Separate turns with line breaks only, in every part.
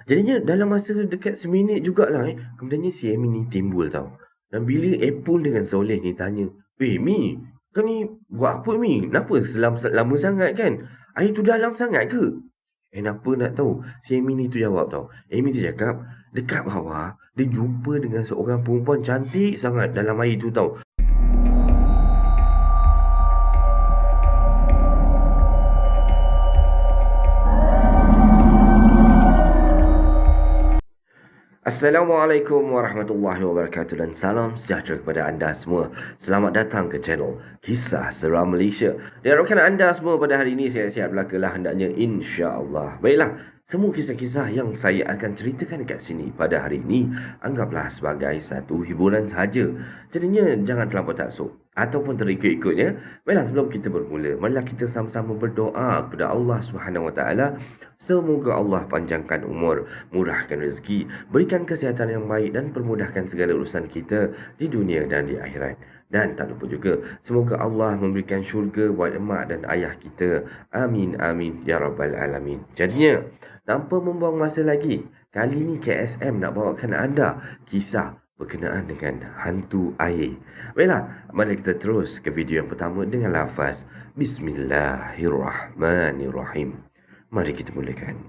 Jadinya dalam masa dekat seminit jugalah kemudiannya si Amy ni timbul tau. Dan bila Apple dengan Soleh ni tanya, Mi, kau ni buat apa Mi? Kenapa lama sangat kan? Air tu dalam sangat ke?" Apa nak tahu? Si Amy ni tu jawab tau. Amy tu cakap, dekat bawah, dia jumpa dengan seorang perempuan cantik sangat dalam air tu tau. Assalamualaikum warahmatullahi wabarakatuh dan salam sejahtera kepada anda semua. Selamat datang ke channel Kisah Seram Malaysia. Diharapkan anda semua pada hari ini sihat-sihat belaka lah hendaknya, insya-Allah. Baiklah, semua kisah-kisah yang saya akan ceritakan dekat sini pada hari ini anggaplah sebagai satu hiburan sahaja. Jadinya jangan terlampau taksub ataupun terikut-ikutnya. Baiklah, sebelum kita bermula, marilah kita sama-sama berdoa kepada Allah Subhanahu Wa Taala. Semoga Allah panjangkan umur, murahkan rezeki, berikan kesihatan yang baik dan permudahkan segala urusan kita di dunia dan di akhirat. Dan tak lupa juga, semoga Allah memberikan syurga buat emak dan ayah kita. Amin, amin, ya rabbal alamin. Jadinya, tanpa membuang masa lagi, kali ini KSM nak bawakan anda kisah berkenaan dengan hantu air. Baiklah, mari kita terus ke video yang pertama dengan lafaz Bismillahirrahmanirrahim. Mari kita mulakan.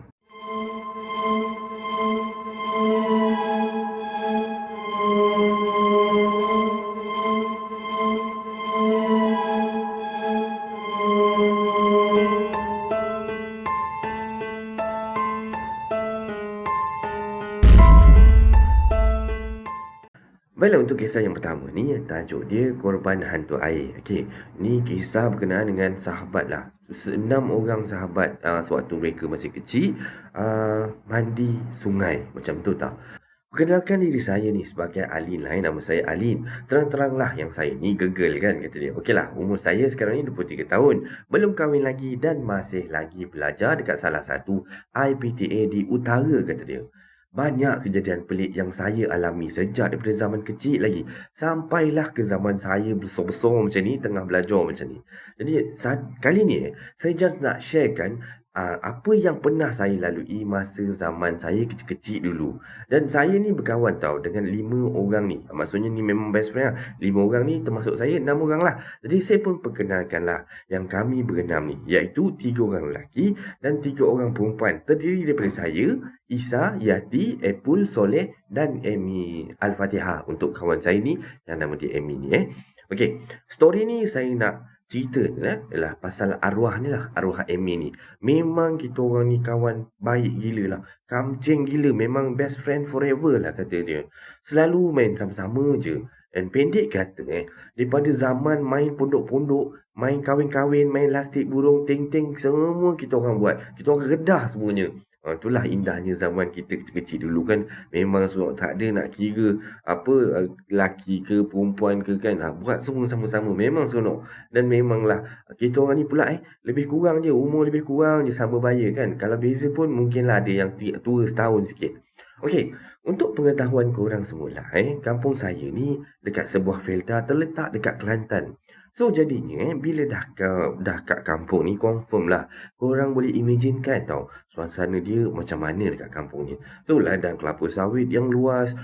Baiklah, untuk kisah yang pertama ni, tajuk dia Korban Hantu Air. Okey, ni kisah berkenaan dengan sahabat lah. 6 orang sahabat sewaktu mereka masih kecil mandi sungai. Macam tu tau. Perkenalkan diri saya ni sebagai Alin lah. Nama saya Alin. Terang-teranglah yang saya ni gegel kan, kata dia. Okeylah, umur saya sekarang ni 23 tahun. Belum kahwin lagi dan masih lagi belajar dekat salah satu IPTA di utara, kata dia. Banyak kejadian pelik yang saya alami sejak daripada zaman kecil lagi sampailah ke zaman saya besar-besar macam ni, tengah belajar macam ni. Jadi kali ni saya just nak sharekan apa yang pernah saya lalui masa zaman saya kecil-kecil dulu. Dan saya ni berkawan tau dengan 5 orang ni. Maksudnya ni memang best friend lah. 5 orang ni termasuk saya 6 orang lah. Jadi saya pun perkenalkan lah yang kami berenam ni, iaitu 3 orang lelaki dan 3 orang perempuan. Terdiri daripada saya, Isa, Yati, Apple, Soleh dan Amy. Al-Fatihah untuk kawan saya ni yang nama dia Amy ni. Okey, story ni saya nak cerita ialah pasal arwah ni lah, arwah Amy ni. Memang kita orang ni kawan baik gila lah. Kamcing gila, memang best friend forever lah kata dia. Selalu main sama-sama je. Dan pendek kata daripada zaman main pondok-pondok, main kahwin-kahwin, main lastik burung, ting-ting, semua kita orang buat. Kita orang redah semuanya. Itulah indahnya zaman kita kecil-kecil dulu kan. Memang sebab tak ada nak kira apa lelaki ke perempuan ke kan. Buat semua sama-sama. Memang seronok. Dan memanglah kita orang ni pula lebih kurang je. Umur lebih kurang je sama baya kan. Kalau beza pun mungkinlah ada yang tua setahun sikit. Okey, untuk pengetahuan korang semula kampung saya ni dekat sebuah felda terletak dekat Kelantan. So jadinya bila dah kat kampung ni, confirm lah korang boleh imagine kan tau suasana dia macam mana dekat kampung ni. So ladang kelapa sawit yang luas,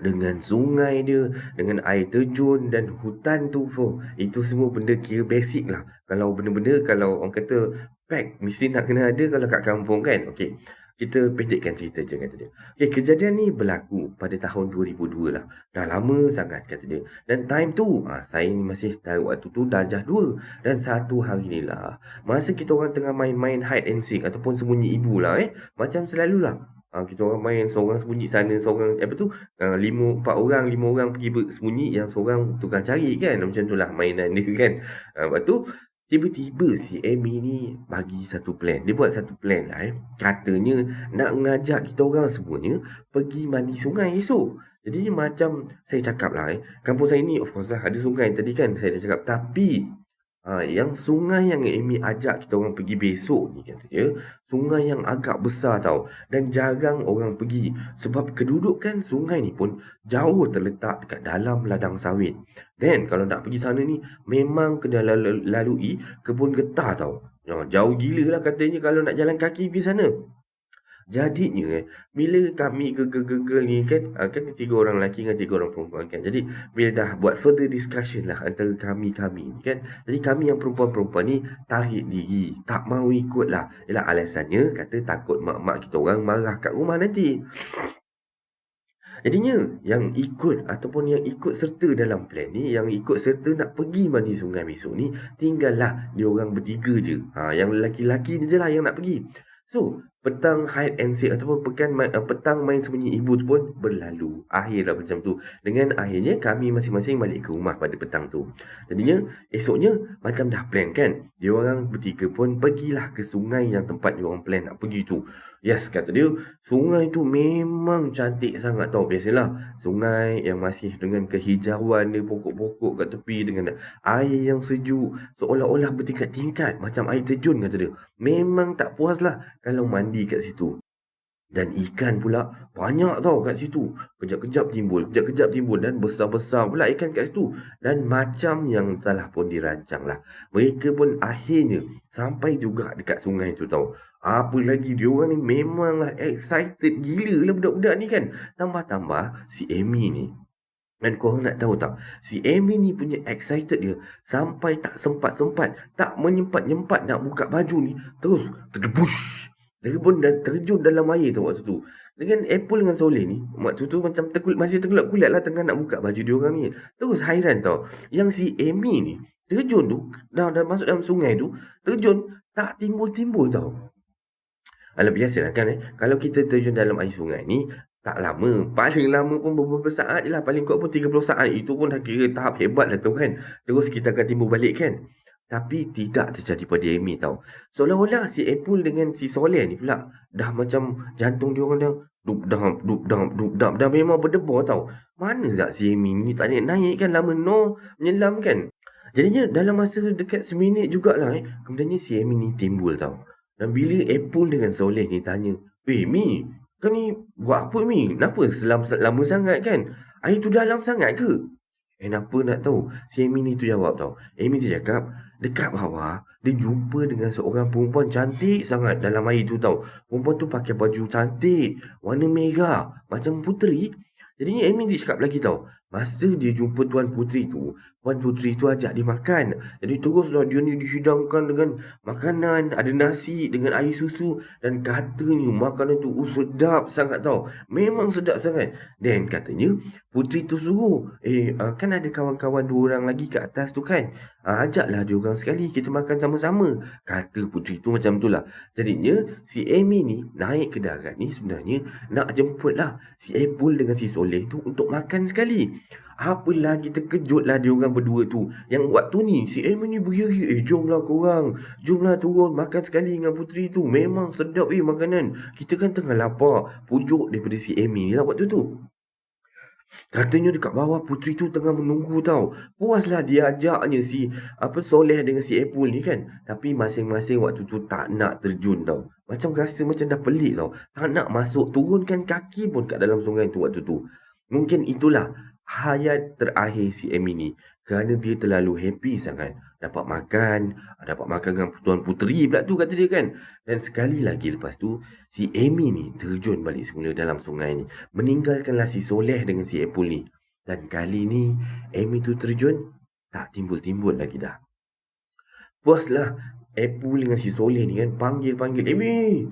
dengan sungai dia, dengan air terjun dan hutan tu, itu semua benda kira basic lah. Kalau benda-benda kalau orang kata pack mesti nak kena ada kalau kat kampung kan. Okey, kita pendekkan cerita je kata dia. Okey, kejadian ni berlaku pada tahun 2002 lah. Dah lama sangat kata dia. Dan time tu saya ni masih waktu tu darjah 2. Dan satu hari ni lah, masa kita orang tengah main-main hide and seek ataupun sembunyi ibu lah macam selalulah. Kita orang main, seorang sembunyi sana, seorang 4 orang pergi sembunyi, yang seorang tukang cari kan. Macam tu lah mainan dia kan. Lepas tu tiba-tiba si Amy ni bagi satu plan. Dia buat satu plan lah katanya nak mengajak kita orang semuanya pergi mandi sungai esok. Jadi macam saya cakap lah kampung saya ni of course lah ada sungai tadi kan saya dah cakap. Tapi yang sungai yang Amy ajak kita orang pergi besok ni kata dia, sungai yang agak besar tau. Dan jarang orang pergi. Sebab kedudukan sungai ni pun jauh terletak dekat dalam ladang sawit. Dan kalau nak pergi sana ni memang kena lalui kebun getah tau. Jauh gila lah katanya kalau nak jalan kaki pergi sana. Jadinya bila kami gegel-gegel ni kan 3 orang lelaki dengan 3 orang perempuan kan. Jadi bila dah buat further discussion lah antara kami ni kan. Jadi kami yang perempuan-perempuan ni tarik diri, tak mau ikut lah. Yalah alasannya kata takut mak-mak kita orang marah kat rumah nanti. Jadinya yang ikut ataupun yang ikut serta dalam plan ni, yang ikut serta nak pergi mandi sungai besok ni, tinggallah dia orang bertiga je. Yang lelaki-lelaki ni je lah yang nak pergi. So, petang hide and seek ataupun petang main sembunyi ibu tu pun berlalu. Akhirlah macam tu. Dengan akhirnya kami masing-masing balik ke rumah pada petang tu. Jadinya esoknya macam dah plan kan. Dia orang bertiga pun pergilah ke sungai yang tempat dia orang plan nak pergi tu. Yes, kata dia, sungai tu memang cantik sangat tau. Biasalah, sungai yang masih dengan kehijauan dia, pokok-pokok kat tepi dengan air yang sejuk, seolah-olah bertingkat-tingkat macam air terjun kata dia. Memang tak puas lah kalau mandi kat situ. Dan ikan pula banyak tau kat situ. Kejap-kejap timbul dan besar-besar pula ikan kat situ. Dan macam yang telah pun dirancang lah. Mereka pun akhirnya sampai juga dekat sungai tu tau. Apa lagi dia orang ni memanglah excited gila lah budak-budak ni kan. Tambah-tambah si Amy ni. Dan korang nak tahu tak, si Amy ni punya excited dia sampai tak sempat-sempat, tak menyempat-nyempat nak buka baju ni, terus terdebush. Terjun dalam air tu waktu tu. Dengan Apple dengan Soleh ni, waktu tu macam masih terkulak-kulak lah tengah nak buka baju dia orang ni. Terus hairan tau. Yang si Amy ni, terjun tu, dah masuk dalam sungai tu, terjun, tak timbul-timbul tau. Alah biasalah kan kalau kita terjun dalam air sungai ni, tak lama. Paling lama pun beberapa saat je lah. Paling kuat pun 30 saat. Itu pun dah kira tahap hebat lah tu kan. Terus kita akan timbul balik kan. Tapi tidak terjadi pada Amy tau. Seolah-olah si Apple dengan si Soleh ni pula dah macam jantung dia orang dah duk-dam. Dah memang berdebar tau. Mana tak si Amy ni tak naik kan lama no menyelam kan. Jadinya dalam masa dekat seminit jugalah kemudiannya si Amy ni timbul tau. Dan bila Apple dengan Soleh ni tanya, Mi, kau ni buat apa Mi? Kenapa lama sangat kan? Air tu dalam sangat ke? Kenapa nak tahu? Si Amy ni tu jawab tau. Amy tu cakap, dekat bawah, dia jumpa dengan seorang perempuan cantik sangat dalam air tu tau. Perempuan tu pakai baju cantik, warna merah, macam puteri. Jadinya Amy dia cakap lagi tau. Masa dia jumpa Tuan Puteri tu ajak dia makan. Jadi teruslah dia ni dihidangkan dengan makanan, ada nasi dengan air susu. Dan katanya makanan tu sedap sangat tau. Memang sedap sangat. Dan katanya Puteri tu suruh, kan ada kawan-kawan 2 orang lagi kat atas tu kan. Ajaklah dia orang sekali kita makan sama-sama. Kata Puteri tu macam tu lah. Jadinya si Amy ni naik ke darat ni sebenarnya nak jemput lah si Apple dengan si Soleh tu untuk makan sekali. Apa lagi terkejutlah dia orang berdua tu. Yang waktu ni si Amy ni beria-ria, jomlah korang, jomlah turun makan sekali dengan Puteri tu. Memang sedap makanan. Kita kan tengah lapar. Pujuk daripada si Amy ni lah waktu tu. Katanya dekat bawah Puteri tu tengah menunggu tau. Puaslah dia ajaknya si Soleh dengan si Apple ni kan. Tapi masing-masing waktu tu tak nak terjun tau. Macam rasa macam dah pelik tau. Tak nak masuk, turunkan kaki pun kat dalam sungai tu waktu tu. Mungkin itulah hayat terakhir si Amy ni. Kerana dia terlalu happy sangat. Dapat makan dengan Tuan Puteri pula tu kata dia kan. Dan sekali lagi lepas tu, si Amy ni terjun balik semula dalam sungai ni. Meninggalkanlah si Soleh dengan si Apple ni. Dan kali ni, Amy tu terjun, tak timbul-timbul lagi dah. Puaslah Apple dengan si Soleh ni kan, panggil-panggil, Amy.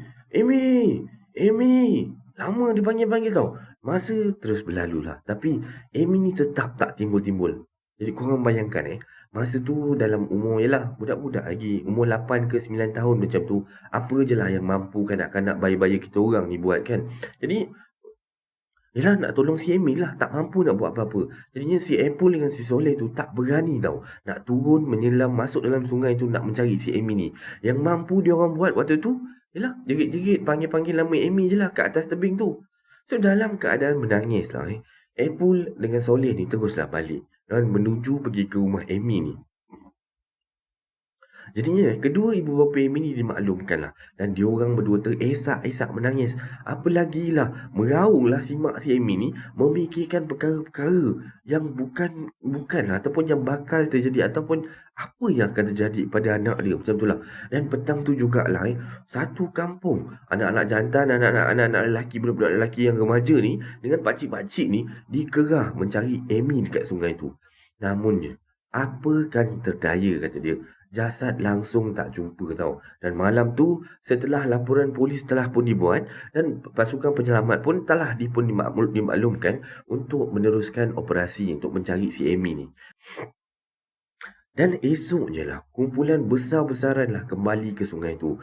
Lama dia panggil-panggil tau. Masa terus berlalu lah. Tapi Amy ni tetap tak timbul-timbul. Jadi korang bayangkan masa tu dalam umur yalah budak-budak lagi. Umur 8 ke 9 tahun macam tu. Apa je lah yang mampu kanak-kanak bayi-bayi kita orang ni buat kan. Jadi yalah nak tolong si Amy lah. Tak mampu nak buat apa-apa. Jadinya si Apple dengan si Soleh tu tak berani tau. Nak turun menyelam masuk dalam sungai tu nak mencari si Amy ni. Yang mampu dia orang buat waktu tu yalah jerit-jerit panggil-panggil nama Amy je lah kat atas tebing tu. So dalam keadaan menangis lah Apple dengan Soleh ni teruslah balik dan menuju pergi ke rumah Amy ni. Jadinya kedua ibu bapa Amy ni dimaklumkanlah dan diorang berdua teresak-esak menangis. Apalagilah meraunglah si mak si Amy ni memikirkan perkara-perkara yang bukanlah ataupun yang bakal terjadi ataupun apa yang akan terjadi pada anak dia macam itulah. Dan petang tu jugalah satu kampung anak-anak jantan, anak-anak lelaki, budak-budak lelaki yang remaja ni dengan pakcik-pakcik ni dikerah mencari Amy dekat sungai tu. Namunnya apa kan terdaya kata dia. Jasad langsung tak jumpa tau. Dan malam tu setelah laporan polis telah pun dibuat dan pasukan penyelamat pun telah dimaklumkan untuk meneruskan operasi untuk mencari si Amy ni. Dan esoknya lah kumpulan besar-besaran lah kembali ke sungai tu.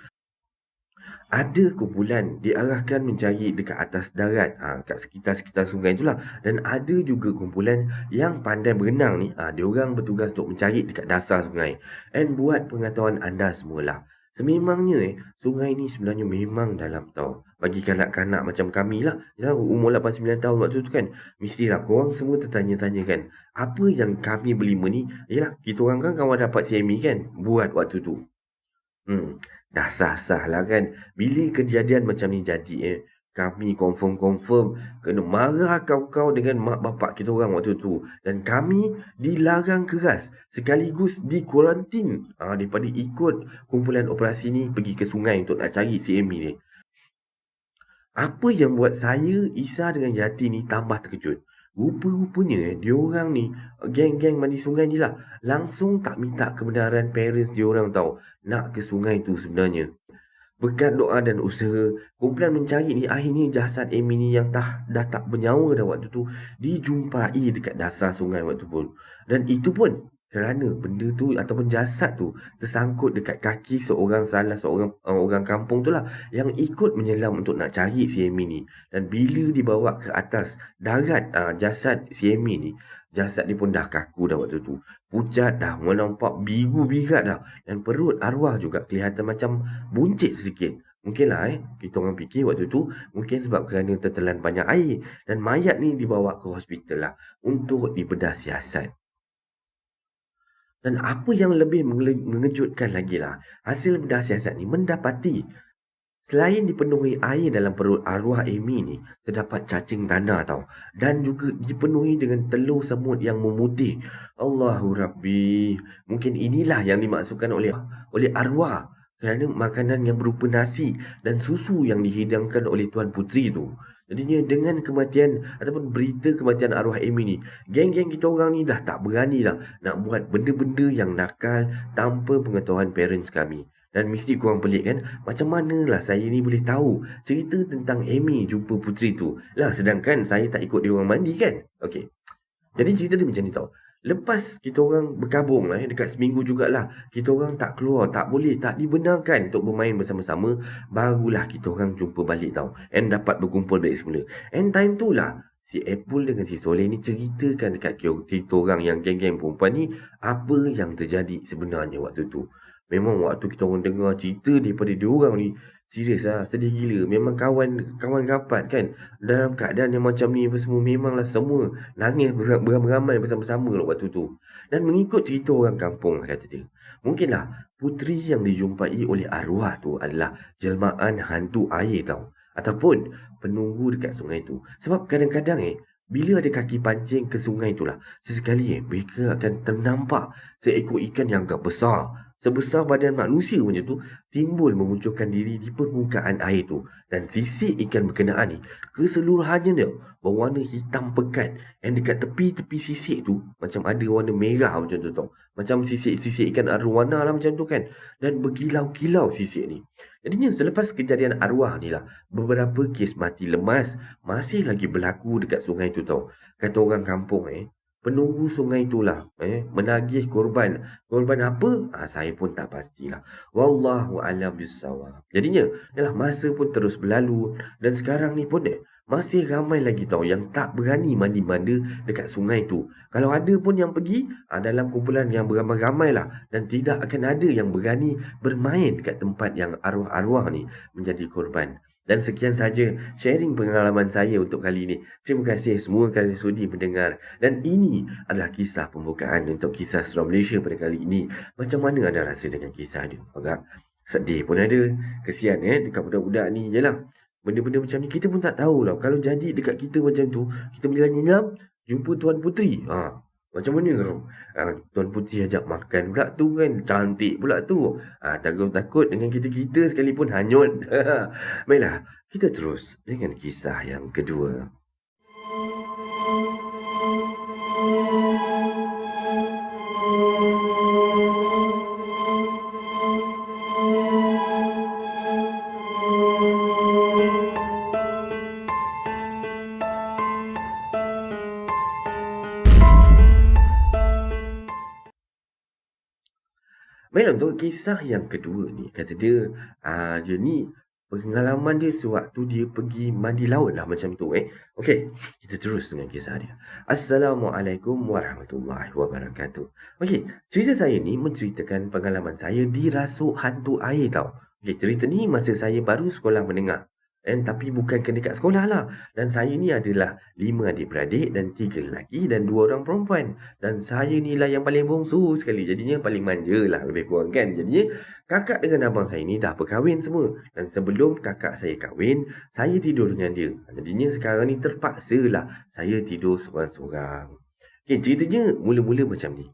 Ada kumpulan diarahkan mencari dekat atas darat, kat sekitar-sekitar sungai itulah. Dan ada juga kumpulan yang pandai berenang ni, diorang bertugas untuk mencari dekat dasar sungai. And buat pengetahuan anda semualah, sememangnya sungai ni sebenarnya memang dalam tau. Bagi kanak-kanak macam kami lah, ya, umur 8-9 tahun waktu tu kan, mestilah korang semua tertanya-tanya kan, apa yang kami berlima ni, yelah kita orang kan kawan dapat CME kan, buat waktu tu. Dah sah-sah lah kan. Bila kejadian macam ni jadi kami confirm kena marah kau-kau dengan mak bapak kita orang waktu tu. Dan kami dilarang keras sekaligus dikuarantin daripada ikut kumpulan operasi ni pergi ke sungai untuk nak cari si Amy ni. Apa yang buat saya, Isa dengan Yati ni tambah terkejut. Rupa-rupanya diorang ni, geng-geng mandi sungai ni lah, langsung tak minta kebenaran parents diorang tau nak ke sungai tu sebenarnya. Berkat doa dan usaha, kumpulan mencari ni akhirnya jasad Amy ni yang dah tak bernyawa dah waktu tu dijumpai dekat dasar sungai waktu pun. Dan itu pun kerana benda tu ataupun jasad tu tersangkut dekat kaki salah seorang orang kampung tu lah yang ikut menyelam untuk nak cari si Amy ni. Dan bila dibawa ke atas darat jasad si Amy ni, jasad dia pun dah kaku dah waktu tu. Pucat dah, nampak biru-birat dah. Dan perut arwah juga kelihatan macam buncit sedikit. Mungkinlah kita orang fikir waktu tu mungkin sebab kerana tertelan banyak air. Dan mayat ni dibawa ke hospital lah untuk dibedah siasat. Dan apa yang lebih mengejutkan lagi lah, hasil bedah siasat ni mendapati selain dipenuhi air dalam perut arwah Amy ni, terdapat cacing tanah tau. Dan juga dipenuhi dengan telur semut yang memutih. Allahu Rabbi. Mungkin inilah yang dimaksudkan oleh arwah kerana makanan yang berupa nasi dan susu yang dihidangkan oleh Tuan Puteri tu. Jadinya dengan kematian ataupun berita kematian arwah Amy ni, geng-geng kita orang ni dah tak berani lah nak buat benda-benda yang nakal tanpa pengetahuan parents kami. Dan mesti korang pelik kan, macam manalah saya ni boleh tahu cerita tentang Amy jumpa puteri tu lah, sedangkan saya tak ikut dia orang mandi kan. Okey, jadi cerita dia macam ni tau. Lepas kita orang berkabung dekat seminggu jugalah, kita orang tak keluar, tak boleh, tak dibenarkan untuk bermain bersama-sama, barulah kita orang jumpa balik tau, and dapat berkumpul balik semula. And time tu lah si Apple dengan si Soleh ni ceritakan dekat kita orang yang geng-geng perempuan ni apa yang terjadi sebenarnya waktu tu. Memang waktu kita orang dengar cerita daripada dia orang ni, serius lah, sedih gila. Memang kawan rapat kan, dalam keadaan yang macam ni apa semua, memanglah semua nangis beramai-ramai bersama-sama lah waktu tu. Dan mengikut cerita orang kampung lah kata dia, mungkinlah puteri yang dijumpai oleh arwah tu adalah jelmaan hantu air tau, ataupun penunggu dekat sungai tu. Sebab kadang-kadang bila ada kaki pancing ke sungai tu lah, sesekali mereka akan ternampak seekor ikan yang agak besar, sebesar badan manusia macam tu, timbul memunculkan diri di permukaan air tu. Dan sisik ikan berkenaan ni keseluruhannya dia berwarna hitam pekat. Dan dekat tepi-tepi sisik tu macam ada warna merah macam tu tau. Macam sisik-sisik ikan arwana lah macam tu kan. Dan berkilau-kilau sisik ni. Jadinya selepas kejadian arwah ni lah, beberapa kes mati lemas masih lagi berlaku dekat sungai tu tau. Kata orang kampung penunggu sungai itulah menagih korban. Korban apa? Saya pun tak pastilah. Wallahu a'lam bissawab. Jadinya, yalah, masa pun terus berlalu dan sekarang ni pun masih ramai lagi tau yang tak berani mandi-mandi dekat sungai tu. Kalau ada pun yang pergi dalam kumpulan yang beramai-ramai lah, dan tidak akan ada yang berani bermain dekat tempat yang arwah-arwah ni menjadi korban. Dan sekian saja sharing pengalaman saya untuk kali ini. Terima kasih semua kerana sudi mendengar. Dan ini adalah kisah pembukaan untuk kisah seram Malaysia pada kali ini. Macam mana anda rasa dengan kisah dia? Agak sedih pun ada. Kesian dekat budak-budak ni. Yalah, benda-benda macam ni kita pun tak tahu lah. Kalau jadi dekat kita macam tu, kita berjalan-jalan jumpa Tuan Puteri. Macam mana kau? Tuan Puteri ajak makan pula tu kan. Cantik pula tu. Takut-takut dengan kita-kita sekalipun hanyut. Baiklah, kita terus dengan kisah yang kedua. Baiklah, untuk kisah yang kedua ni, kata dia, dia ni pengalaman dia sewaktu dia pergi mandi laut lah macam tu Okey, kita terus dengan kisah dia. Assalamualaikum warahmatullahi wabarakatuh. Okey, cerita saya ni menceritakan pengalaman saya dirasuk hantu air tau. Okey, cerita ni masa saya baru sekolah menengah. Tapi bukan ke dekat sekolah lah. Dan saya ni adalah 5 adik-beradik dan 3 lelaki dan 2 orang perempuan. Dan saya ni lah yang paling bongsu sekali. Jadinya paling manja lah lebih kurang kan. Jadinya kakak dengan abang saya ni dah berkahwin semua. Dan sebelum kakak saya kahwin, saya tidur dengan dia. Jadinya sekarang ni terpaksa lah saya tidur seorang-seorang. Okay, ceritanya mula-mula macam ni.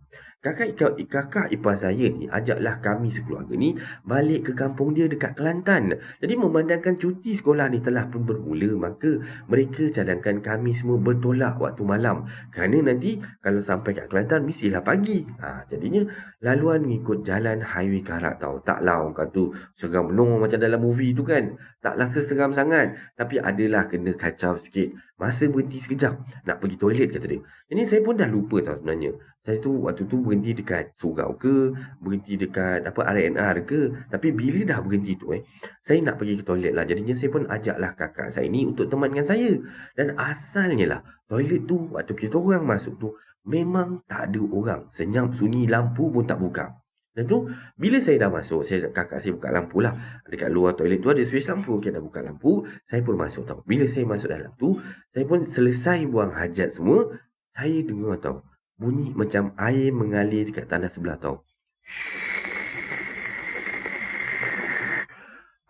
Kakak ipar saya ni ajaklah kami sekeluarga ni balik ke kampung dia dekat Kelantan. Jadi memandangkan cuti sekolah ni telah pun bermula, maka mereka cadangkan kami semua bertolak waktu malam. Kerana nanti kalau sampai kat Kelantan mestilah pagi. Jadinya laluan mengikut jalan highway Karak tau. Taklah orang kata seram penuh macam dalam movie tu kan. Taklah seseram sangat. Tapi adalah kena kacau sikit. Masa berhenti sekejap nak pergi toilet kata dia. Jadi saya pun dah lupa tau sebenarnya. Saya tu waktu tu berhenti dekat surau ke, berhenti dekat RNR ke. Tapi bila dah berhenti tu saya nak pergi ke toilet lah. Jadinya saya pun ajaklah kakak saya ni untuk teman dengan saya. Dan asalnya lah toilet tu waktu kita orang masuk tu memang tak ada orang. Senyap sunyi, lampu pun tak buka. Dan tu bila saya dah masuk, kakak saya buka lampu lah. Dekat luar toilet tu ada switch lampu. Okay, dah buka lampu, saya pun masuk tau. Bila saya masuk dalam tu, saya pun selesai buang hajat semua. Saya dengar tau bunyi macam air mengalir dekat tanah sebelah tau.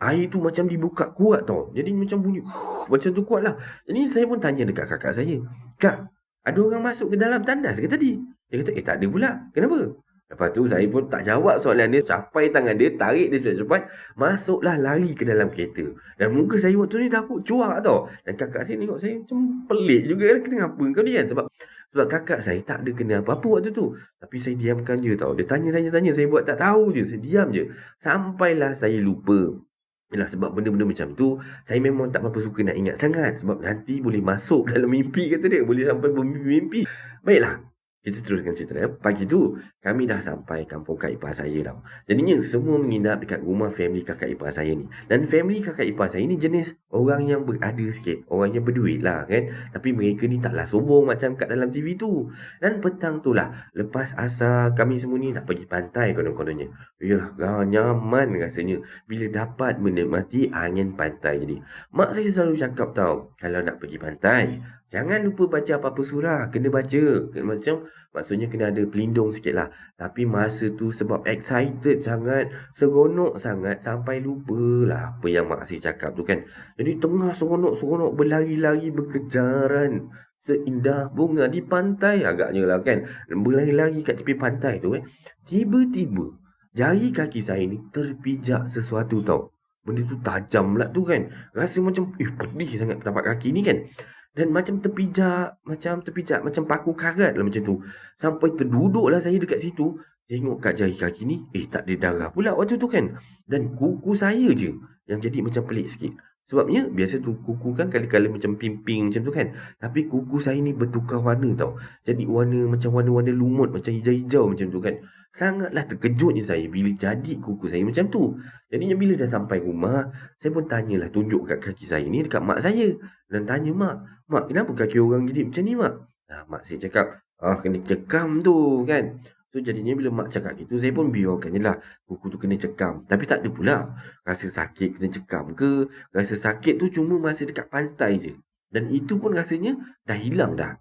Air tu macam dibuka kuat tau. Jadi macam bunyi macam tu kuat lah. Jadi saya pun tanya dekat kakak saya, "Kak, ada orang masuk ke dalam tandas ke tadi?" Dia kata, tak ada pula. Kenapa? Lepas tu saya pun tak jawab soalan dia. Capai tangan dia, tarik dia cepat-cepat, masuklah lari ke dalam kereta. Dan muka saya waktu ni dah cuak tau. Dan kakak saya tengok saya macam pelik juga kan. Kenapa kau ni kan? Sebab kakak saya tak ada kena apa-apa waktu tu. Tapi saya diamkan je tau. Dia tanya, saya buat tak tahu je. Saya diam je. Sampailah saya lupa. Yalah, sebab benda-benda macam tu saya memang tak apa-apa suka nak ingat sangat. Sebab nanti boleh masuk dalam mimpi kata dia. Boleh sampai bermimpi. Baiklah, kita teruskan cerita dia. Pagi tu kami dah sampai kampung kak ipar saya tau. Jadinya semua menginap dekat rumah family kakak ipar saya ni. Dan family kakak ipar saya ni jenis orang yang berada sikit. Orang yang berduit lah kan. Tapi mereka ni taklah sombong macam kat dalam TV tu. Dan petang tu lah, lepas asar kami semua ni nak pergi pantai konon-kononnya. Yalah, nyaman rasanya bila dapat menikmati angin pantai. Jadi mak saya selalu cakap tau, kalau nak pergi pantai, jangan lupa baca apa-apa surah. Kena baca. Maksudnya kena ada pelindung sikit lah. Tapi masa tu sebab excited sangat, seronok sangat, sampai lupa lah apa yang mak saya cakap tu kan. Jadi tengah seronok-seronok berlari-lari berkejaran seindah bunga di pantai agaknya lah kan. Berlari-lari kat tepi pantai tu tiba-tiba jari kaki saya ni terpijak sesuatu tau. Benda tu tajam lah tu kan. Rasa macam pedih sangat tapak kaki ni kan. Dan macam terpijak macam paku karat lah macam tu. Sampai terduduklah saya dekat situ. Tengok kat jari kaki ni, tak ada darah pula waktu tu kan. Dan kuku saya je yang jadi macam pelik sikit. Sebabnya biasa tu kuku kan kali-kali macam pimping macam tu kan. Tapi kuku saya ni bertukar warna tau. Jadi warna-warna lumut, macam hijau-hijau macam tu kan. Sangatlah terkejutnya saya bila jadi kuku saya macam tu. Jadinya bila dah sampai rumah, saya pun tanyalah, tunjuk kat kaki saya ni dekat mak saya. Dan tanya, Mak kenapa kaki orang jadi macam ni mak? Mak saya cakap, kena cekam tu kan. So jadinya bila mak cakap gitu, saya pun biarkan je lah kuku tu kena cekam. Tapi tak ada pula rasa sakit kena cekam ke. Rasa sakit tu cuma masih dekat pantai je. Dan itu pun rasanya dah hilang dah.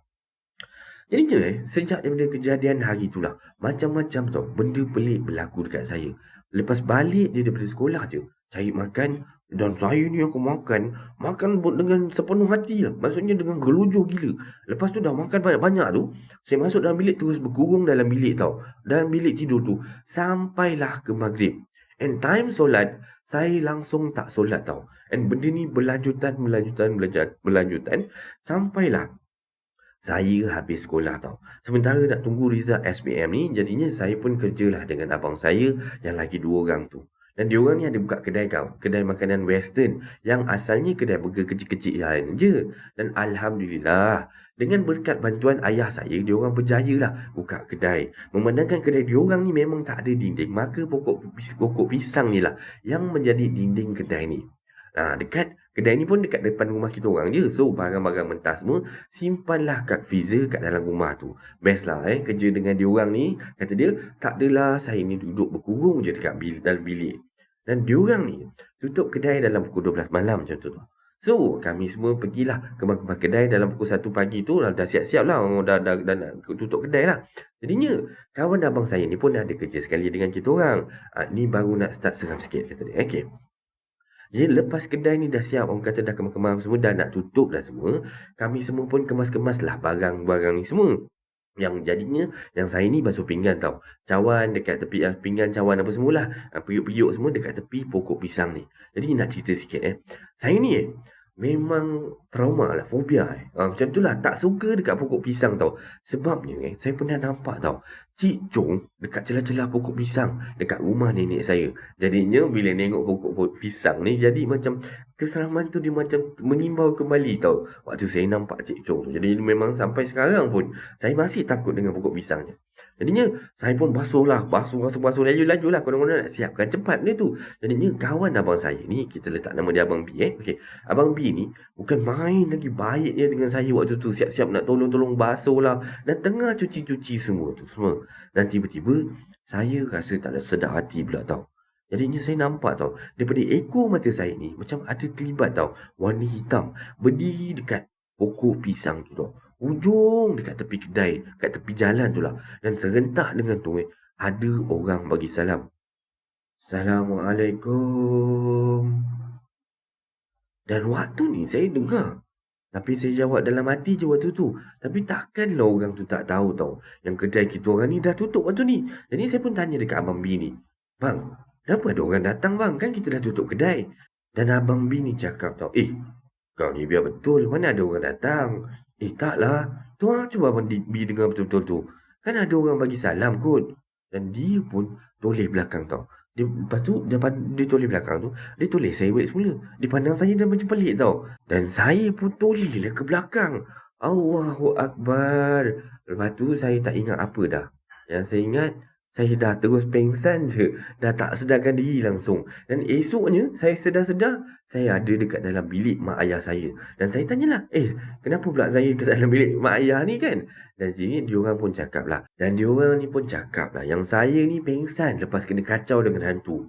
Jadinya sejak daripada kejadian hari itulah, macam-macam tau benda pelik berlaku dekat saya. Lepas balik je daripada sekolah je, cari makan, dan saya ni aku makan dengan sepenuh hati lah. Maksudnya dengan gelojoh gila. Lepas tu dah makan banyak-banyak tu, saya masuk dalam bilik terus berkurung dalam bilik tau. Dalam bilik tidur tu, sampailah ke maghrib. And time solat, saya langsung tak solat tau. And benda ni berlanjutan, sampailah saya habis sekolah tau. Sementara nak tunggu result SPM ni, jadinya saya pun kerjalah dengan abang saya yang lagi 2 orang tu. Dan diorang ni ada buka kedai kedai makanan western yang asalnya kedai burger kecil-kecilan je. Dan Alhamdulillah, dengan berkat bantuan ayah saya, diorang berjaya lah buka kedai. Memandangkan kedai diorang ni memang tak ada dinding, maka pokok pisang ni lah yang menjadi dinding kedai ni. Kedai ni pun dekat depan rumah kita orang je. So barang-barang mentah semua simpanlah kat freezer kat dalam rumah tu. Best lah kerja dengan diorang ni. Kata dia, tak adalah saya ni duduk berkurung je dekat dalam bilik. Dan diorang ni tutup kedai dalam pukul 12 malam macam tu. So kami semua pergilah kemar-kemar kedai dalam pukul 1 pagi tu. Dah siap-siap lah, dah nak tutup kedai lah. Jadinya kawan abang saya ni pun ada kerja sekali dengan kita orang. Ni baru nak start seram sikit kata dia. Okay. Jadi lepas kedai ni dah siap, orang kata dah kemas-kemas semua, dah nak tutup dah semua, kami semua pun kemas-kemas lah barang-barang ni semua. Yang jadinya, yang saya ni basuh pinggan tau. Cawan dekat tepi, pinggan cawan apa semualah. Periuk-periuk semua dekat tepi pokok pisang ni. Jadi nak cerita sikit Saya ni memang trauma lah, fobia macam tu lah, tak suka dekat pokok pisang tau. Sebabnya saya pernah nampak tau Cik Chong dekat celah-celah pokok pisang dekat rumah nenek saya. Jadinya bila tengok pokok pisang ni, jadi macam keseraman tu dia macam mengimbau kembali tau waktu saya nampak Cik Chong tu. Jadi memang sampai sekarang pun saya masih takut dengan pokok pisangnya. Jadinya saya pun basuh laju lah, kadang-kadang nak siapkan cepat dia tu. Jadinya kawan abang saya ni, kita letak nama dia Abang B okay. Abang B ni bukan main lagi baiknya dengan saya waktu tu, siap-siap nak tolong basuh lah, dan tengah cuci-cuci semua. Dan tiba-tiba saya rasa tak ada sedap hati pula tau. Jadinya saya nampak tau, daripada ekor mata saya ni macam ada kelibat tau, warna hitam, berdiri dekat pokok pisang tu tau. Ujung dekat tepi kedai, kat tepi jalan tu lah. Dan serentak dengan tu ada orang bagi salam. Assalamualaikum. Dan waktu ni saya dengar, tapi saya jawab dalam hati je waktu tu. Tapi takkanlah orang tu tak tahu tau, yang kedai kita orang ni dah tutup waktu ni. Jadi saya pun tanya dekat Abang B ni, bang, kenapa ada orang datang bang? Kan kita dah tutup kedai. Dan Abang B ni cakap tau, kau ni biar betul, mana ada orang datang. Taklah, tuan cuba Abang B dengar betul-betul tu. Kan ada orang bagi salam kot. Dan dia pun toleh belakang tau. Lepas tu dia toleh belakang tu, dia toleh saya balik semula. Dia pandang saya dah macam pelik tau. Dan saya pun toleh lah ke belakang. Allahu Akbar. Lepas tu saya tak ingat apa dah. Yang saya ingat, saya dah terus pengsan je. Dah tak sedarkan diri langsung. Dan esoknya saya sedar-sedar, saya ada dekat dalam bilik mak ayah saya. Dan saya tanyalah, kenapa pula saya dekat dalam bilik mak ayah ni kan? Dan sini diorang pun cakap lah. Dan diorang ni pun cakap lah, yang saya ni pengsan lepas kena kacau dengan hantu.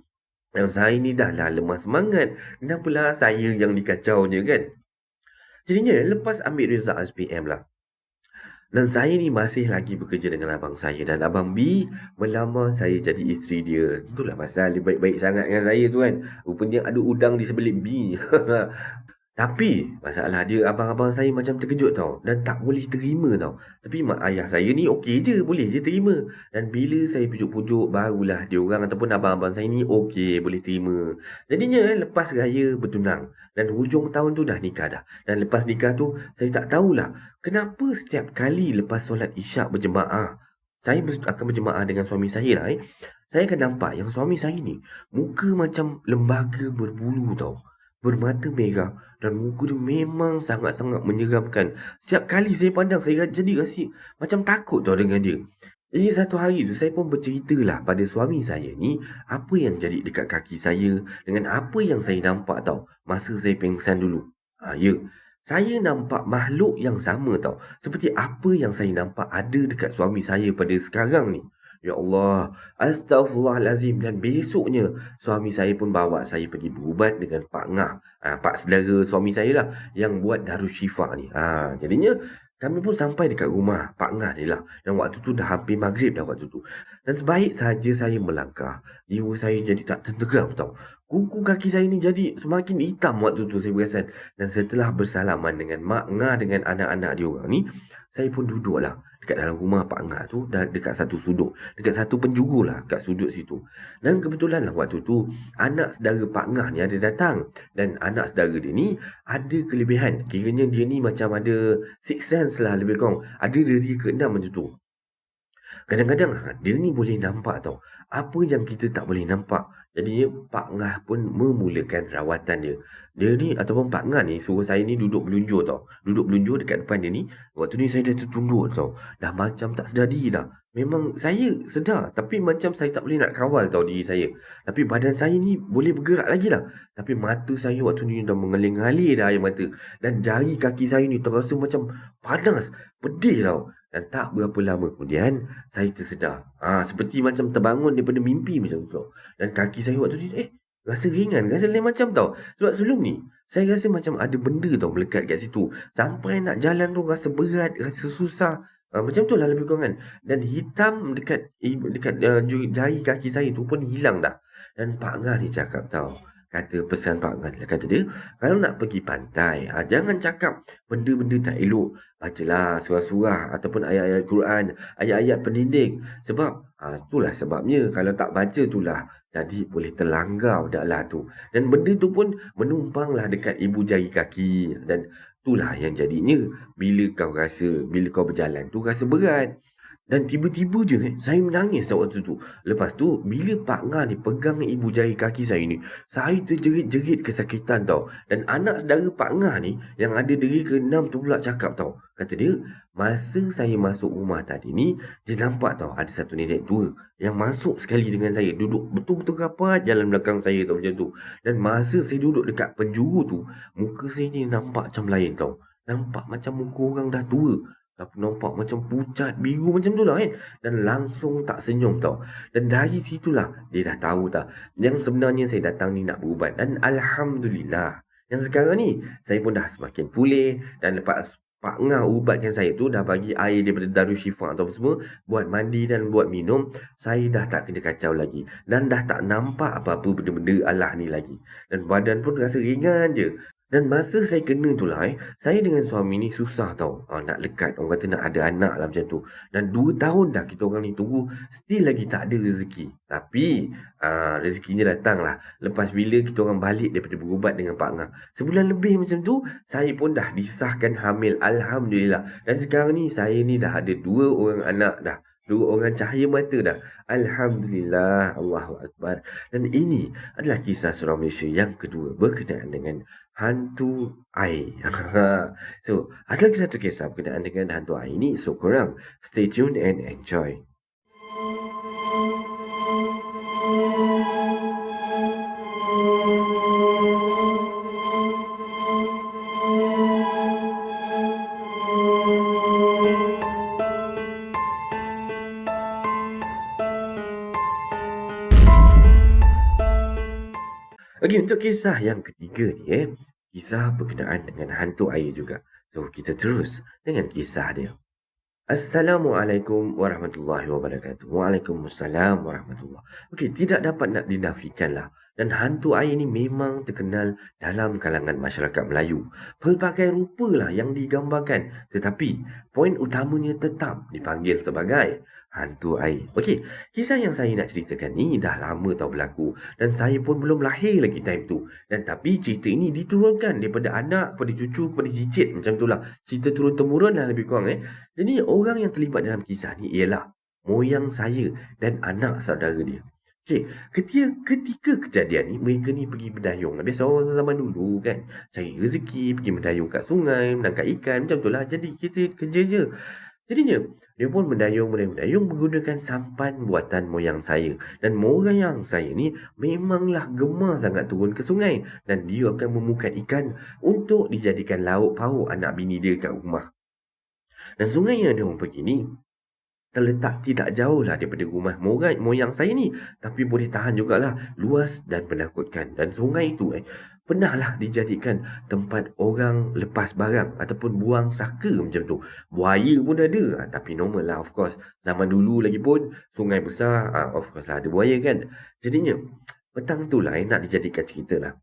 Yang saya ni dah lah lemah semangat. Kenapalah saya yang dikacaunya kan? Jadinya lepas ambil result SPM lah, dan saya ni masih lagi bekerja dengan abang saya. Dan Abang B melamar saya jadi isteri dia. Itulah pasal dia baik-baik sangat dengan saya tu kan. Rupanya ada udang di sebelah B. Tapi masalah dia, abang-abang saya macam terkejut tau. Dan tak boleh terima tau. Tapi mak ayah saya ni okey je, boleh je terima. Dan bila saya pujuk-pujuk, barulah dia orang ataupun abang-abang saya ni okey, boleh terima. Jadinya lepas raya bertunang. Dan hujung tahun tu dah nikah dah. Dan lepas nikah tu, saya tak tahulah kenapa setiap kali lepas solat isyak berjemaah, saya akan berjemaah dengan suami saya lah saya akan nampak yang suami saya ni muka macam lembaga berbulu tau, bermata merah, dan muka dia memang sangat-sangat menyeramkan. Setiap kali saya pandang, saya jadi rasa macam takut tau dengan dia. Jadi satu hari tu saya pun berceritalah pada suami saya ni apa yang jadi dekat kaki saya dengan apa yang saya nampak tau masa saya pengsan dulu. Saya nampak makhluk yang sama tau, seperti apa yang saya nampak ada dekat suami saya pada sekarang ni. Ya Allah, astaghfirullahalazim. Dan besoknya suami saya pun bawa saya pergi berubat dengan Pak Ngah, pak saudara suami saya lah yang buat Darushifa ni. Jadinya kami pun sampai dekat rumah Pak Ngah ni lah. Dan waktu tu dah hampir maghrib dah waktu tu. Dan sebaik saja saya melangkah, jiwa saya jadi tak tenteram tau. Kuku kaki saya ni jadi semakin hitam waktu tu saya perasan. Dan setelah bersalaman dengan Mak Ngah dengan anak-anak dia orang ni, saya pun duduklah dekat dalam rumah Pak Ngah tu, dekat satu sudut, dekat satu penjuru lah kat sudut situ. Dan kebetulan lah waktu tu anak saudara Pak Ngah ni ada datang. Dan anak saudara dia ni ada kelebihan. Kiranya dia ni macam ada six sense lah lebih kurang. Ada dari ke-6 macam tu. Kadang-kadang dia ni boleh nampak tau apa yang kita tak boleh nampak. Jadinya Pak Ngah pun memulakan rawatan dia. Dia ni ataupun Pak Ngah ni suruh saya ni duduk belunjur tau. Duduk belunjur dekat depan dia ni. Waktu ni saya dah tertunduk tau. Dah macam tak sedar diri dah. Memang saya sedar tapi macam saya tak boleh nak kawal tau diri saya. Tapi badan saya ni boleh bergerak lagi lah. Tapi mata saya waktu ni dah mengalir-ngalir dah air mata. Dan jari kaki saya ni terasa macam panas, pedih tau. Dan tak berapa lama kemudian saya tersedar. Seperti macam terbangun daripada mimpi macam tu. Dan kaki saya waktu ni rasa ringan, rasa lain macam tau. Sebab sebelum ni saya rasa macam ada benda tau melekat kat situ. Sampai nak jalan tu rasa berat, rasa susah. Macam tu lah lebih kurang kan. Dan hitam dekat jari kaki saya tu pun hilang dah. Dan Pak Ngah ni cakap tau. Kata pesan Pak Ngah, kata dia, kalau nak pergi pantai, jangan cakap benda-benda tak elok. Bacalah surah-surah ataupun ayat-ayat Quran, ayat-ayat pendidik. Sebab itulah sebabnya kalau tak baca itulah jadi boleh terlanggar daklah tu. Dan benda tu pun menumpanglah dekat ibu jari kaki. Dan itulah yang jadinya bila kau berjalan tu rasa berat. Dan tiba-tiba je saya menangis waktu tu. Lepas tu bila Pak Ngah ni pegang ibu jari kaki saya ni, saya terjerit-jerit kesakitan tau. Dan anak saudara Pak Ngah ni yang ada diri ke-6 tu pula cakap tau. Kata dia, masa saya masuk rumah tadi ni, dia nampak tau ada satu nenek tua yang masuk sekali dengan saya. Duduk betul-betul rapat jalan belakang saya tau macam tu. Dan masa saya duduk dekat penjuru tu, muka saya ni nampak macam lain tau. Nampak macam muka orang dah tua. Tapi nampak macam pucat, biru macam tu lah kan. Dan langsung tak senyum tau. Dan dari situlah dia dah tahu tak. Yang sebenarnya saya datang ni nak berubat. Dan Alhamdulillah. Yang sekarang ni saya pun dah semakin pulih. Dan lepas Pak Ngah ubatkan saya tu, dah bagi air daripada Darushifa atau semua, buat mandi dan buat minum, saya dah tak kena kacau lagi. Dan dah tak nampak apa-apa benda-benda Allah ni lagi. Dan badan pun rasa ringan je. Dan masa saya kena tu lah saya dengan suami ni susah tau nak lekat. Orang kata nak ada anak lah macam tu. Dan 2 tahun dah kita orang ni tunggu, still lagi tak ada rezeki. Tapi rezekinya datang lah lepas bila kita orang balik daripada berubat dengan Pak Ngah. Sebulan lebih macam tu, saya pun dah disahkan hamil. Alhamdulillah. Dan sekarang ni saya ni dah ada 2 orang anak dah. 2 orang cahaya mata dah. Alhamdulillah. Allahu Akbar. Dan ini adalah kisah seorang Malaysia yang kedua berkenaan dengan hantu air. So, ada lagi satu kisah berkenaan dengan hantu air ini. So, korang stay tuned and enjoy. Okey, untuk kisah yang ketiga ni kisah berkenaan dengan hantu air juga. So, kita terus dengan kisah dia. Assalamualaikum warahmatullahi wabarakatuh. Waalaikumsalam warahmatullahi. Okey, tidak dapat nak dinafikan lah. Dan hantu air ni memang terkenal dalam kalangan masyarakat Melayu. Pelbagai rupa lah yang digambarkan. Tetapi, poin utamanya tetap dipanggil sebagai hantu air. Okey, kisah yang saya nak ceritakan ni dah lama tau berlaku. Dan saya pun belum lahir lagi time tu. Dan tapi cerita ini diturunkan daripada anak kepada cucu kepada cicit. Macam tu lah. Cerita turun-temurun lah lebih kurang Jadi orang yang terlibat dalam kisah ni ialah moyang saya dan anak saudara dia. Okey, ketika kejadian ni, mereka ni pergi berdayung. Biasa orang zaman dulu kan, cari rezeki, pergi berdayung kat sungai, menangkap ikan, macam tu lah. Jadi kita kerja je. Jadinya, dia pun mendayung menggunakan sampan buatan moyang saya. Dan moyang saya ni memanglah gemar sangat turun ke sungai. Dan dia akan memukat ikan untuk dijadikan lauk pauk anak bini dia kat rumah. Dan sungai yang dia orang pergi ni terletak tidak jauh lah daripada rumah moyang saya ni. Tapi boleh tahan jugalah, luas dan menakutkan. Dan sungai itu pernahlah dijadikan tempat orang lepas barang ataupun buang saka macam tu. Buaya pun ada. Tapi normal lah, of course. Zaman dulu lagi pun sungai besar, of course lah ada buaya kan. Jadinya petang tu lah nak dijadikan cerita lah.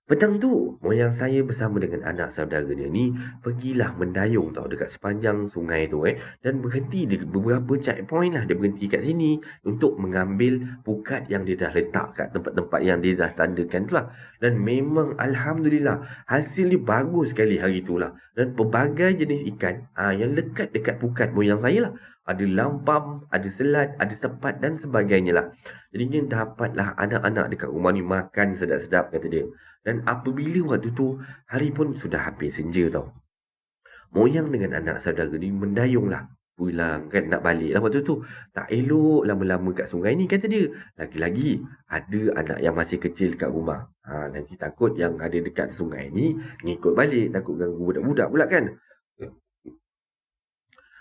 Petang tu, moyang saya bersama dengan anak saudara dia ni pergilah mendayung tau dekat sepanjang sungai tu dan berhenti di beberapa checkpoint lah. Dia berhenti kat sini untuk mengambil pukat yang dia dah letak kat tempat-tempat yang dia dah tandakan tu lah. Dan memang Alhamdulillah hasil dia bagus sekali hari tu lah. Dan pelbagai jenis ikan yang lekat dekat pukat moyang saya lah. Ada lampam, ada selat, ada sepat dan sebagainya lah. Jadinya dapatlah anak-anak dekat rumah ni makan sedap-sedap kata dia. Dan apabila waktu tu hari pun sudah habis senja tau. Moyang dengan anak saudara ni mendayung lah. Pulang kan nak balik lah waktu tu. Tak elok lama-lama kat sungai ni kata dia. Lagi-lagi ada anak yang masih kecil kat rumah. Nanti takut yang ada dekat sungai ni ngikut balik. Takut ganggu budak-budak pula kan.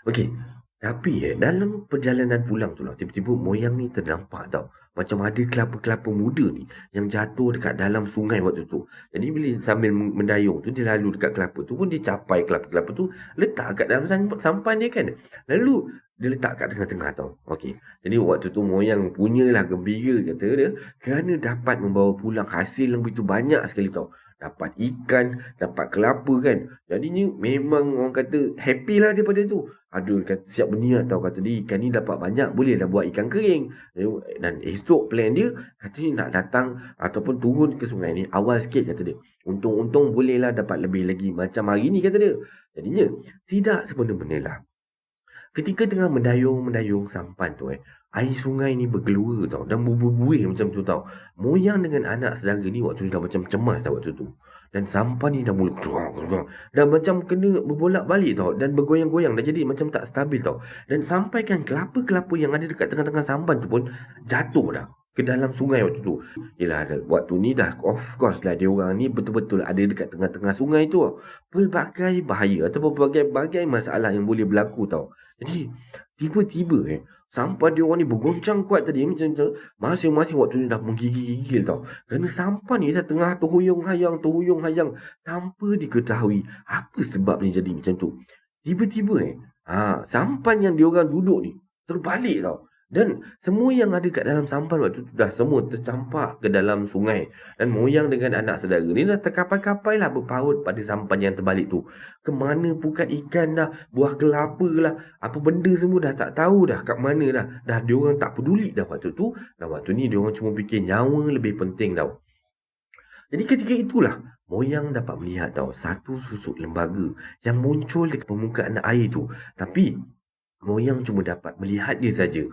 Okey. Tapi dalam perjalanan pulang tu lah, tiba-tiba moyang ni ternampak tau. Macam ada kelapa-kelapa muda ni yang jatuh dekat dalam sungai waktu tu. Jadi bila sambil mendayung tu, dia lalu dekat kelapa tu pun dia capai kelapa-kelapa tu, letak kat dalam sampan dia kan. Lalu dia letak kat tengah-tengah tau. Okey. Jadi waktu tu moyang punyalah gembira kata dia kerana dapat membawa pulang hasil yang begitu banyak sekali tau. Dapat ikan, dapat kelapa kan. Jadinya memang orang kata happy lah daripada tu. Aduh, kata, siap berniat tau kata dia ikan ni dapat banyak, bolehlah buat ikan kering. Dan esok plan dia katanya nak datang ataupun turun ke sungai ni awal sikit kata dia. Untung-untung bolehlah dapat lebih lagi macam hari ni kata dia. Jadinya tidak semena-mena lah. Ketika tengah mendayung sampan tu air sungai ni bergelora tau dan berbuih macam tu tau. Moyang dengan anak saudara ni waktu tu dah macam cemas tau waktu tu. Dan sampan ni dah mula dah macam kena berbolak-balik tau dan bergoyang-goyang dah jadi macam tak stabil tau. Dan sampaikan kelapa-kelapa yang ada dekat tengah-tengah sampan tu pun jatuh dah ke dalam sungai waktu tu. Yelah waktu ni dah of course lah dia orang ni betul-betul ada dekat tengah-tengah sungai tu. Pelbagai bahaya atau pelbagai masalah yang boleh berlaku tau. Jadi tiba-tiba sampan dia orang ni bergoncang kuat tadi macam tu. Masing-masing waktu ni dah menggigil-gigil tau. Kerana sampan ni dah tengah terhuyung hayang tanpa diketahui apa sebabnya jadi macam tu. Tiba-tiba sampan yang dia orang duduk ni terbalik tau. Dan semua yang ada kat dalam sampan waktu tu dah semua tercampak ke dalam sungai. Dan moyang dengan anak saudara ni dah terkapai-kapai lah berpaut pada sampan yang terbalik tu. Kemana pukat ikan dah, buah kelapa lah, apa benda semua dah tak tahu dah kat mana dah. Dah diorang tak peduli dah waktu tu. Dan waktu ni diorang cuma fikir nyawa lebih penting tau. Jadi ketika itulah moyang dapat melihat tau satu susuk lembaga yang muncul di permukaan air tu. Tapi moyang cuma dapat melihat dia saja.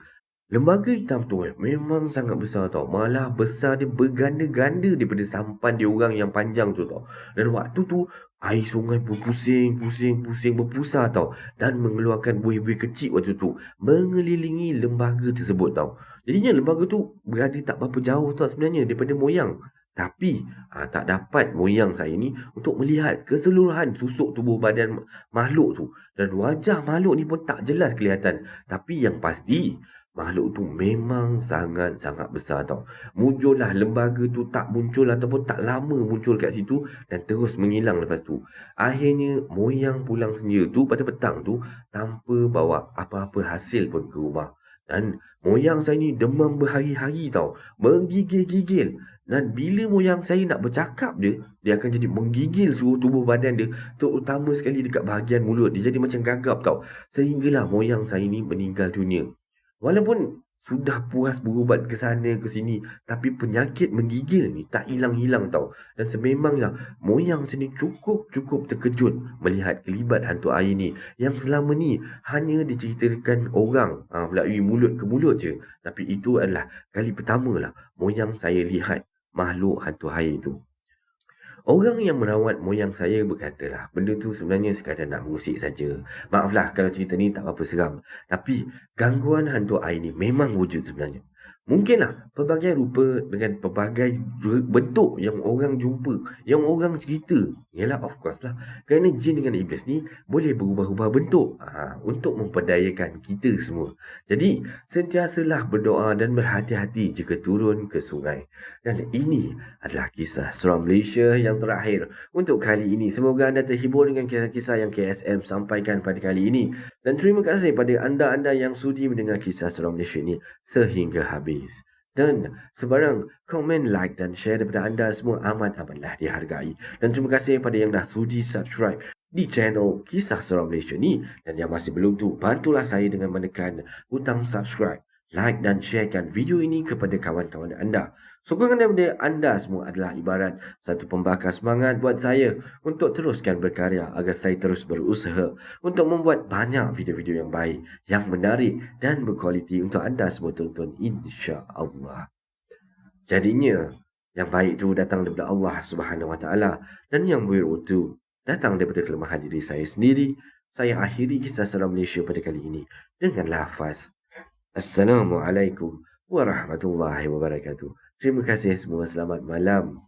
Lembaga hitam tu memang sangat besar tau. Malah besar dia berganda-ganda daripada sampan dia orang yang panjang tu tau. Dan waktu tu air sungai berpusing berpusar tau. Dan mengeluarkan buih-buih kecil waktu tu mengelilingi lembaga tersebut tau. Jadinya lembaga tu berada tak berapa jauh tau sebenarnya daripada moyang. Tapi tak dapat moyang saya ni untuk melihat keseluruhan susuk tubuh badan makhluk tu. Dan wajah makhluk ni pun tak jelas kelihatan. Tapi yang pasti makhluk tu memang sangat-sangat besar tau. Muncullah lembaga tu tak muncul ataupun tak lama muncul kat situ dan terus menghilang lepas tu. Akhirnya moyang pulang senja tu pada petang tu tanpa bawa apa-apa hasil pun ke rumah. Dan moyang saya ni demam berhari-hari tau. Menggigil-gigil. Dan bila moyang saya nak bercakap dia akan jadi menggigil seluruh tubuh badan dia. Terutama sekali dekat bahagian mulut. Dia jadi macam gagap tau. Sehinggalah moyang saya ni meninggal dunia. Walaupun sudah puas berubat ke sana ke sini, tapi penyakit menggigil ni tak hilang-hilang tau. Dan sememangnya moyang sini cukup terkejut melihat kelibat hantu air ni yang selama ni hanya diceritakan orang melalui mulut ke mulut je. Tapi itu adalah kali pertama lah moyang saya lihat makhluk hantu air tu. Orang yang merawat moyang saya berkatalah benda tu sebenarnya sekadar nak mengusik saja. Maaflah kalau cerita ni tak apa seram. Tapi gangguan hantu air ni memang wujud sebenarnya. Mungkinlah pelbagai rupa dengan pelbagai bentuk yang orang jumpa, yang orang cerita. Yalah, of course lah. Kerana jin dengan iblis ni boleh berubah-ubah bentuk untuk memperdayakan kita semua. Jadi, sentiasalah berdoa dan berhati-hati jika turun ke sungai. Dan ini adalah kisah seram Malaysia yang terakhir untuk kali ini. Semoga anda terhibur dengan kisah-kisah yang KSM sampaikan pada kali ini. Dan terima kasih pada anda-anda yang sudi mendengar kisah seram Malaysia ini sehingga habis. Dan sebarang komen, like dan share daripada anda semua amat-amatlah dihargai. Dan terima kasih pada yang dah sudi subscribe di channel Kisah Seram Malaysia ni. Dan yang masih belum tu, bantulah saya dengan menekan butang subscribe, like dan sharekan video ini kepada kawan-kawan anda. Sokongan daripada anda semua adalah ibarat satu pembakar semangat buat saya untuk teruskan berkarya agar saya terus berusaha untuk membuat banyak video-video yang baik, yang menarik dan berkualiti untuk anda semua tonton, insya-Allah. Jadinya yang baik itu datang daripada Allah Subhanahu Wa Taala dan yang buruk itu datang daripada kelemahan diri saya sendiri. Saya akhiri kisah seram Malaysia pada kali ini dengan lafaz Assalamualaikum warahmatullahi wabarakatuh. Terima kasih semua. Selamat malam.